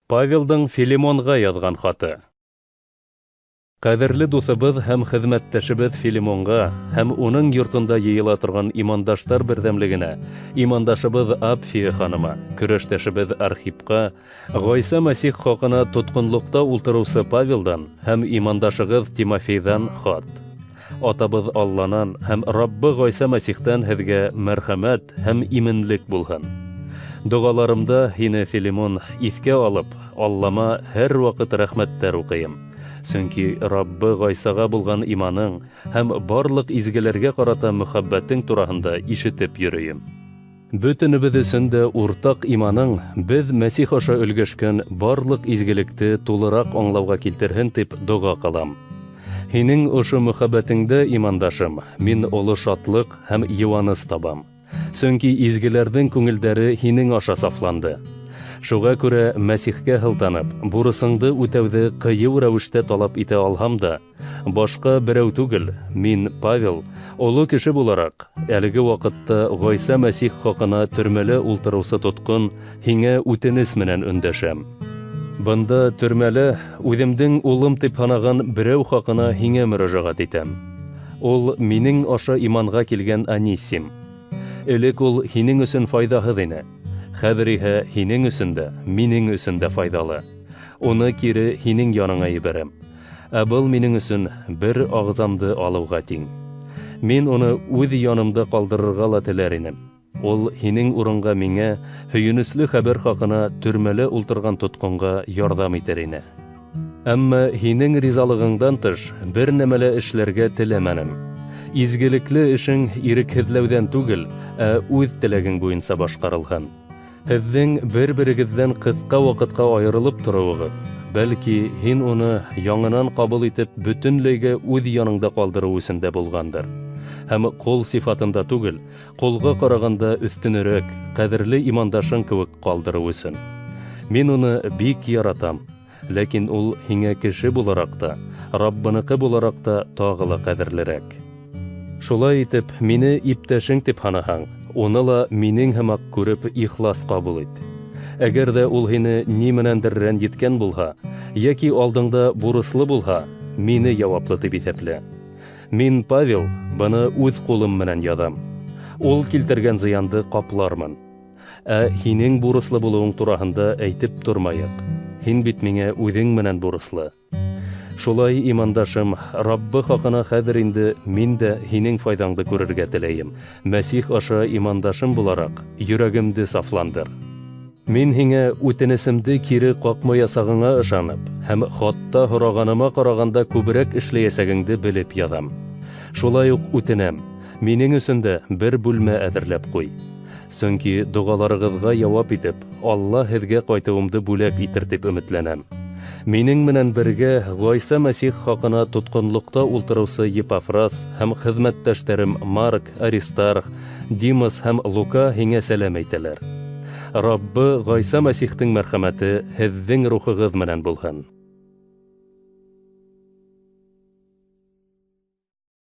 Павелдың Филимонға яҙған хаты. Ҡәҙерле дуҫыбыҙ һәм хеҙмәттәшебеҙ Филимонға һәм уның йортонда йыйыла торған имандаштар берҙәмлегенә, имандашыбыҙ Апфия ханыма, көрәштәшебеҙ Архипҡа, Ғайса Мәсих хаҡына тотҡонлоҡта ултырыусы Павелдан һәм имандашығыҙ Тимофейҙан хат. Атабыҙ Алланан һәм Раббы Ғайса Мәсихтән һеҙгә мәрхәмәт һәм именлек булһын. Доғаларымда һине, Филимон, иҫкә алып, Аллама һәр ваҡыт рәхмәттәр уҡыйым. Сөнки Раббы Ғайсаға булған иманың һәм барлыҡ изгеләргә ҡарата мөхәббәтең тураһында ишетеп йөрөйөм. Бөтөнөбөҙ өсөн дә уртаҡ иманың беҙ Мәсих аша өлгәшкән барлыҡ изгелекте тулыраҡ аңлауға килтерһен тип доға ҡылам. Һинең ошо мөхәббәтеңдә, имандашым, мин оло шатлыҡ һәм йыуаныс табам. Сөнки изгеләрҙең күңелдәре һинең аша сафланды. Шуға күрә Мәсихкә һылтанып, бурысыңды үтәүҙе ҡыйыу рәүештә талап итә алһам да, башҡа берәү түгел, мин, Павел, оло кеше булараҡ, әлеге ваҡытта Ғайса Мәсих хаҡына төрмәлә ултырыусы тотҡон, һиңә үтенес менән өндәшәм. Бында төрмәлә үҙемдең улым тип һанаған берәү хаҡына һиңә мөрәжәғәт итәм. Ул минең аша иманға килгән Анисим. Элек ул һинең өсөн файҙаһыҙ ине. Хәҙер иһә һинең өсөн дә, минең өсөн дә файҙалы. Уны кире һинең яныңа ебәрәм. Ә был минең өсөн бер ағзамды алыуға тиң. Мин уны үҙ янымда ҡалдырырға ла теләр инем. Ул һинең урынға миңә һөйөнөслө хәбәр хаҡына төрмәлә ултырған тотҡонға ярҙам итер ине. Әммә һинең ризалығыңдан тыш бер нәмә лә эшләргә теләмәнем. Изгелекле эшең ирекһеҙләүҙән түгел, ә үҙ теләгең буйынса башҡарылһын. Һеҙҙең бер-берегеҙҙән ҡыҫҡа ваҡытҡа айырылып тороуығыҙ, бәлки һин уны яңынан ҡабул итеп бөтөнләйгә үҙ яныңда ҡалдырыу өсөн дә булғандыр. Һәм ҡол сифатында түгел, ҡолға ҡарағанда өҫтөнөрәк, ҡәҙерле имандашың кеүек ҡалдырыу өсөн. Мин уны бик яратам, ләкин ул һиңә кеше булараҡ та, Раббыныҡы булараҡ та тағы ла ҡәҙерлерәк. Шулай итеп, мине иптәшең тип һанаһаң, уны ла минең һымаҡ күреп ихлас ҡабул ит. Әгәр ҙә ул һине ни менәндер рәнйеткән булһа, йәки алдыңда бурыслы булһа, мине яуаплы тип иҫәплә. Мин, Павел, быны үҙ ҡулым менән яҙам. Ул килтергән зыянды ҡаплармын. Ә һинең бурыслы булыуың тураһында әйтеп тормайыҡ. Һин бит миңә үҙең менән бурыслы. Шулай, имандашым, Раббы хаҡына хәҙер инде мин дә һинең файҙаңды күрергә теләйем. Мәсих аша имандашым булараҡ, йөрәгемде сафландыр. Мин һиңә үтенесемде кире ҡаҡмаясағыңа ышанып, һәм хатта һорағаныма ҡарағанда күберәк эшләйәсәгеңде белеп яҙам. Шулай уҡ үтенәм, минең өсөн дә бер бүлмә әҙерләп ҡуй. Сөнки доғаларығыҙға яуап итеп, Алла һеҙгә ҡайтыуымды бүләк итер тип өмөтләнәм. Минең менән бергә Ғайса Мәсих хаҡына тотҡонлоҡта ултырыусы Епафрас һәм хеҙмәттәштәрем Марк, Аристарх, Димас һәм Лука һиңә сәләм әйтәләр. Раббы Ғайса Мәсихтең мәрхәмәте һеҙҙең рухығыҙ менән булһын.